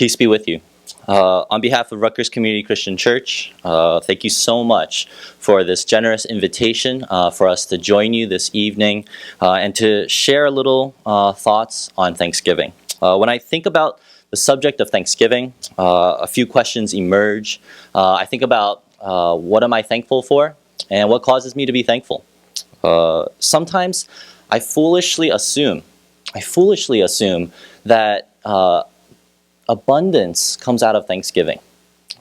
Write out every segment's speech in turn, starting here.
Peace be with you. On behalf of Rutgers Community Christian Church, thank you so much for this generous invitation for us to join you this evening and to share a little thoughts on Thanksgiving. When I think about the subject of Thanksgiving, a few questions emerge. I think about what am I thankful for and what causes me to be thankful. Sometimes I foolishly assume that abundance comes out of Thanksgiving.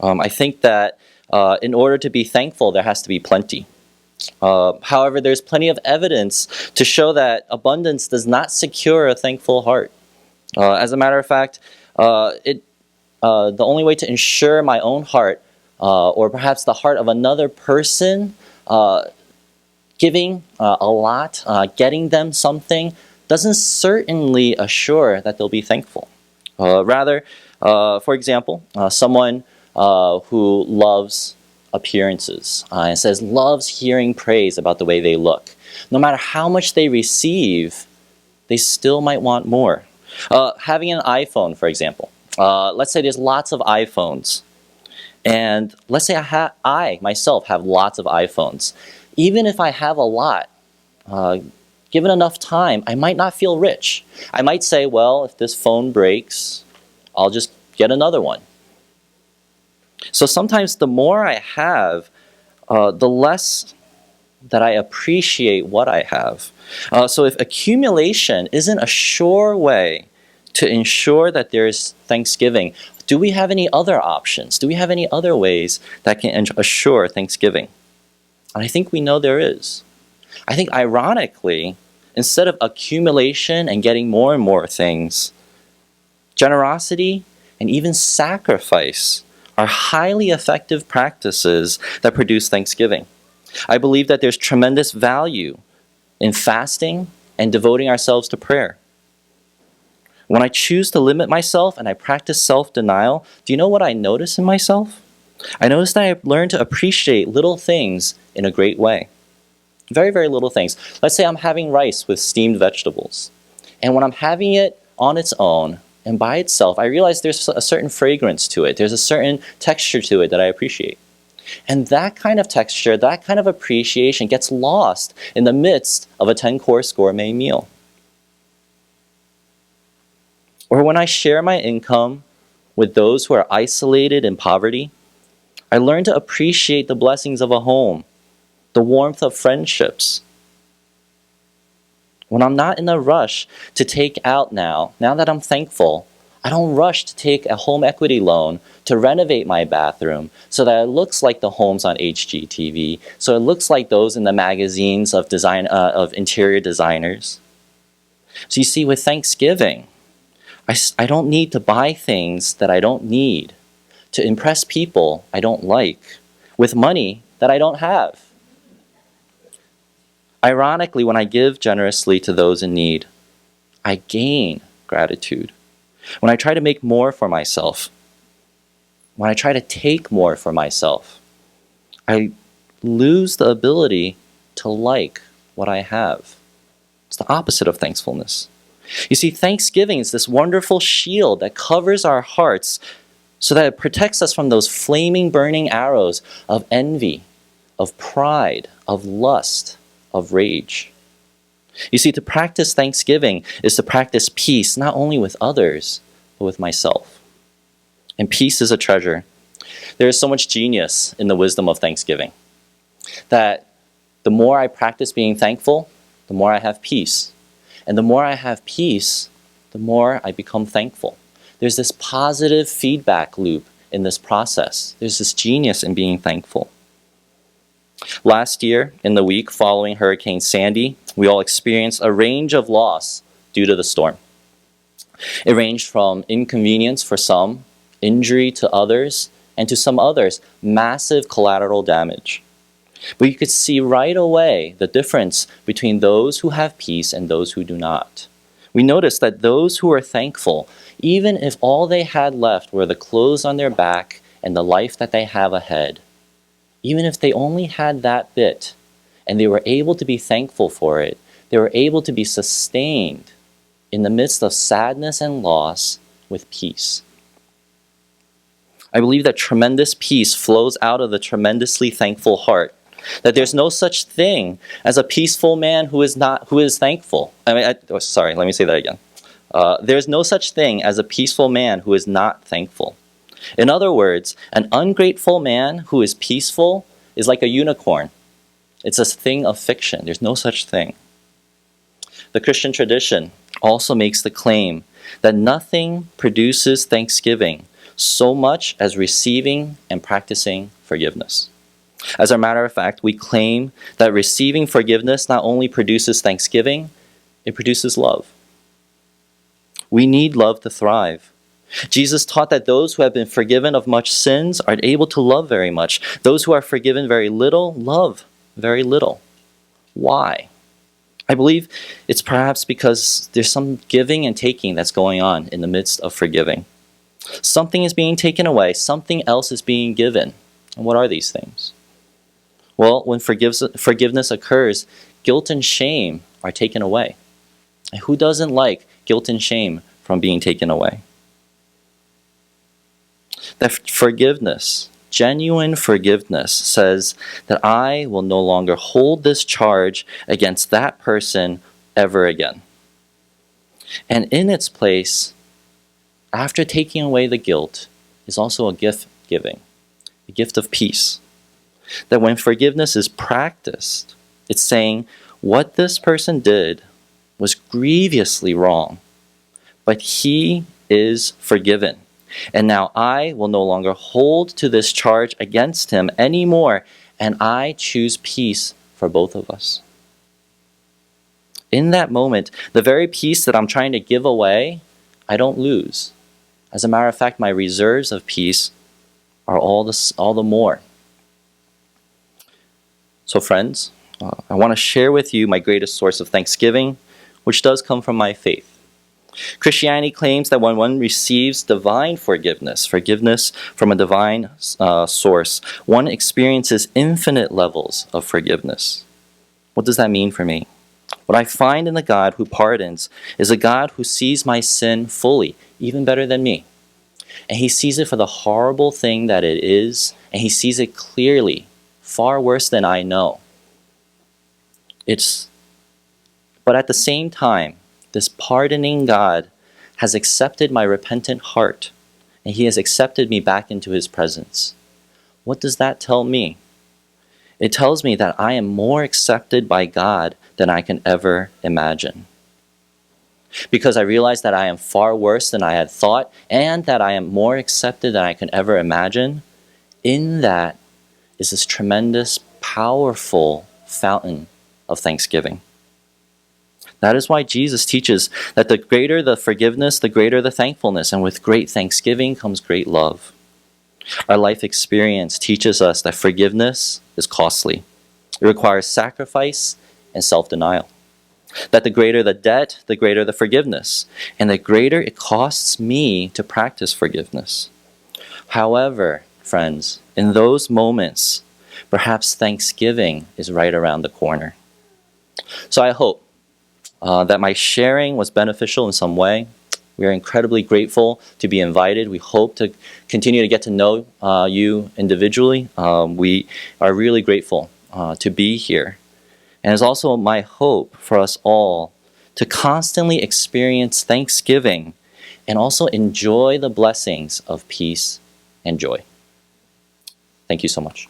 I think that in order to be thankful, there has to be plenty. However, there's plenty of evidence to show that abundance does not secure a thankful heart. As a matter of fact, the only way to ensure my own heart, or perhaps the heart of another person, giving a lot, getting them something, doesn't certainly assure that they'll be thankful. Rather, for example, someone who loves appearances and loves hearing praise about the way they look. No matter how much they receive, they still might want more. Having an iPhone, for example. Let's say there's lots of iPhones. And let's say I myself have lots of iPhones. Even if I have a lot, given enough time, I might not feel rich. I might say, well, if this phone breaks, I'll just get another one. So sometimes the more I have, the less that I appreciate what I have. So if accumulation isn't a sure way to ensure that there's Thanksgiving, do we have any other options? Do we have any other ways that can assure Thanksgiving? And I think we know there is. I think ironically, instead of accumulation and getting more and more things, generosity and even sacrifice are highly effective practices that produce Thanksgiving. I believe that there's tremendous value in fasting and devoting ourselves to prayer. When I choose to limit myself and I practice self-denial, do you know what I notice in myself? I notice that I learn to appreciate little things in a great way. Very, very little things. Let's say I'm having rice with steamed vegetables. And when I'm having it on its own and by itself, I realize there's a certain fragrance to it. There's a certain texture to it that I appreciate. And that kind of texture, that kind of appreciation gets lost in the midst of a 10-course gourmet meal. Or when I share my income with those who are isolated in poverty, I learn to appreciate the blessings of a home, the warmth of friendships. When I'm not in a rush to take out now that I'm thankful, I don't rush to take a home equity loan to renovate my bathroom so that it looks like the homes on HGTV, so it looks like those in the magazines of interior designers. So you see, with Thanksgiving, I don't need to buy things that I don't need to impress people I don't like with money that I don't have. Ironically, when I give generously to those in need, I gain gratitude. When I try to make more for myself, when I try to take more for myself, I lose the ability to like what I have. It's the opposite of thankfulness. You see, Thanksgiving is this wonderful shield that covers our hearts so that it protects us from those flaming, burning arrows of envy, of pride, of lust, of rage. You see, to practice Thanksgiving is to practice peace, not only with others, but with myself. And peace is a treasure. There is so much genius in the wisdom of Thanksgiving, that the more I practice being thankful, the more I have peace. And the more I have peace, the more I become thankful. There's this positive feedback loop in this process. There's this genius in being thankful. Last year, in the week following Hurricane Sandy, we all experienced a range of loss due to the storm. It ranged from inconvenience for some, injury to others, and to some others, massive collateral damage. But you could see right away the difference between those who have peace and those who do not. We noticed that those who are thankful, even if all they had left were the clothes on their back and the life that they have ahead, even if they only had that bit and they were able to be thankful for it, they were able to be sustained in the midst of sadness and loss with peace. I believe that tremendous peace flows out of the tremendously thankful heart. That there's no such thing as a peaceful man who is thankful. Sorry, let me say that again. There's no such thing as a peaceful man who is not thankful. In other words, an ungrateful man who is peaceful is like a unicorn. It's a thing of fiction. There's no such thing. The Christian tradition also makes the claim that nothing produces thanksgiving so much as receiving and practicing forgiveness. As a matter of fact, we claim that receiving forgiveness not only produces thanksgiving, it produces love. We need love to thrive. Jesus taught that those who have been forgiven of much sins are able to love very much. Those who are forgiven very little love very little. Why? I believe it's perhaps because there's some giving and taking that's going on in the midst of forgiving. Something is being taken away, something else is being given. And what are these things? Well, when forgiveness occurs, guilt and shame are taken away. And who doesn't like guilt and shame from being taken away? That forgiveness, genuine forgiveness, says that I will no longer hold this charge against that person ever again. And in its place, after taking away the guilt, is also a gift giving, a gift of peace. That when forgiveness is practiced, it's saying what this person did was grievously wrong, but he is forgiven. And now I will no longer hold to this charge against him anymore, and I choose peace for both of us. In that moment, the very peace that I'm trying to give away, I don't lose. As a matter of fact, my reserves of peace are all the more. So friends, I want to share with you my greatest source of thanksgiving, which does come from my faith. Christianity claims that when one receives divine forgiveness from a divine source, one experiences infinite levels of forgiveness. What does that mean for me? What I find in the God who pardons is a God who sees my sin fully, even better than me. And he sees it for the horrible thing that it is, and he sees it clearly, far worse than I know. But at the same time, this pardoning God has accepted my repentant heart, and he has accepted me back into his presence. What does that tell me? It tells me that I am more accepted by God than I can ever imagine. Because I realize that I am far worse than I had thought, and that I am more accepted than I can ever imagine, in that is this tremendous, powerful fountain of thanksgiving. That is why Jesus teaches that the greater the forgiveness, the greater the thankfulness, and with great thanksgiving comes great love. Our life experience teaches us that forgiveness is costly. It requires sacrifice and self-denial. That the greater the debt, the greater the forgiveness, and the greater it costs me to practice forgiveness. However, friends, in those moments, perhaps thanksgiving is right around the corner. So I hope that my sharing was beneficial in some way. We are incredibly grateful to be invited. We hope to continue to get to know you individually. We are really grateful to be here. And it's also my hope for us all to constantly experience thanksgiving and also enjoy the blessings of peace and joy. Thank you so much.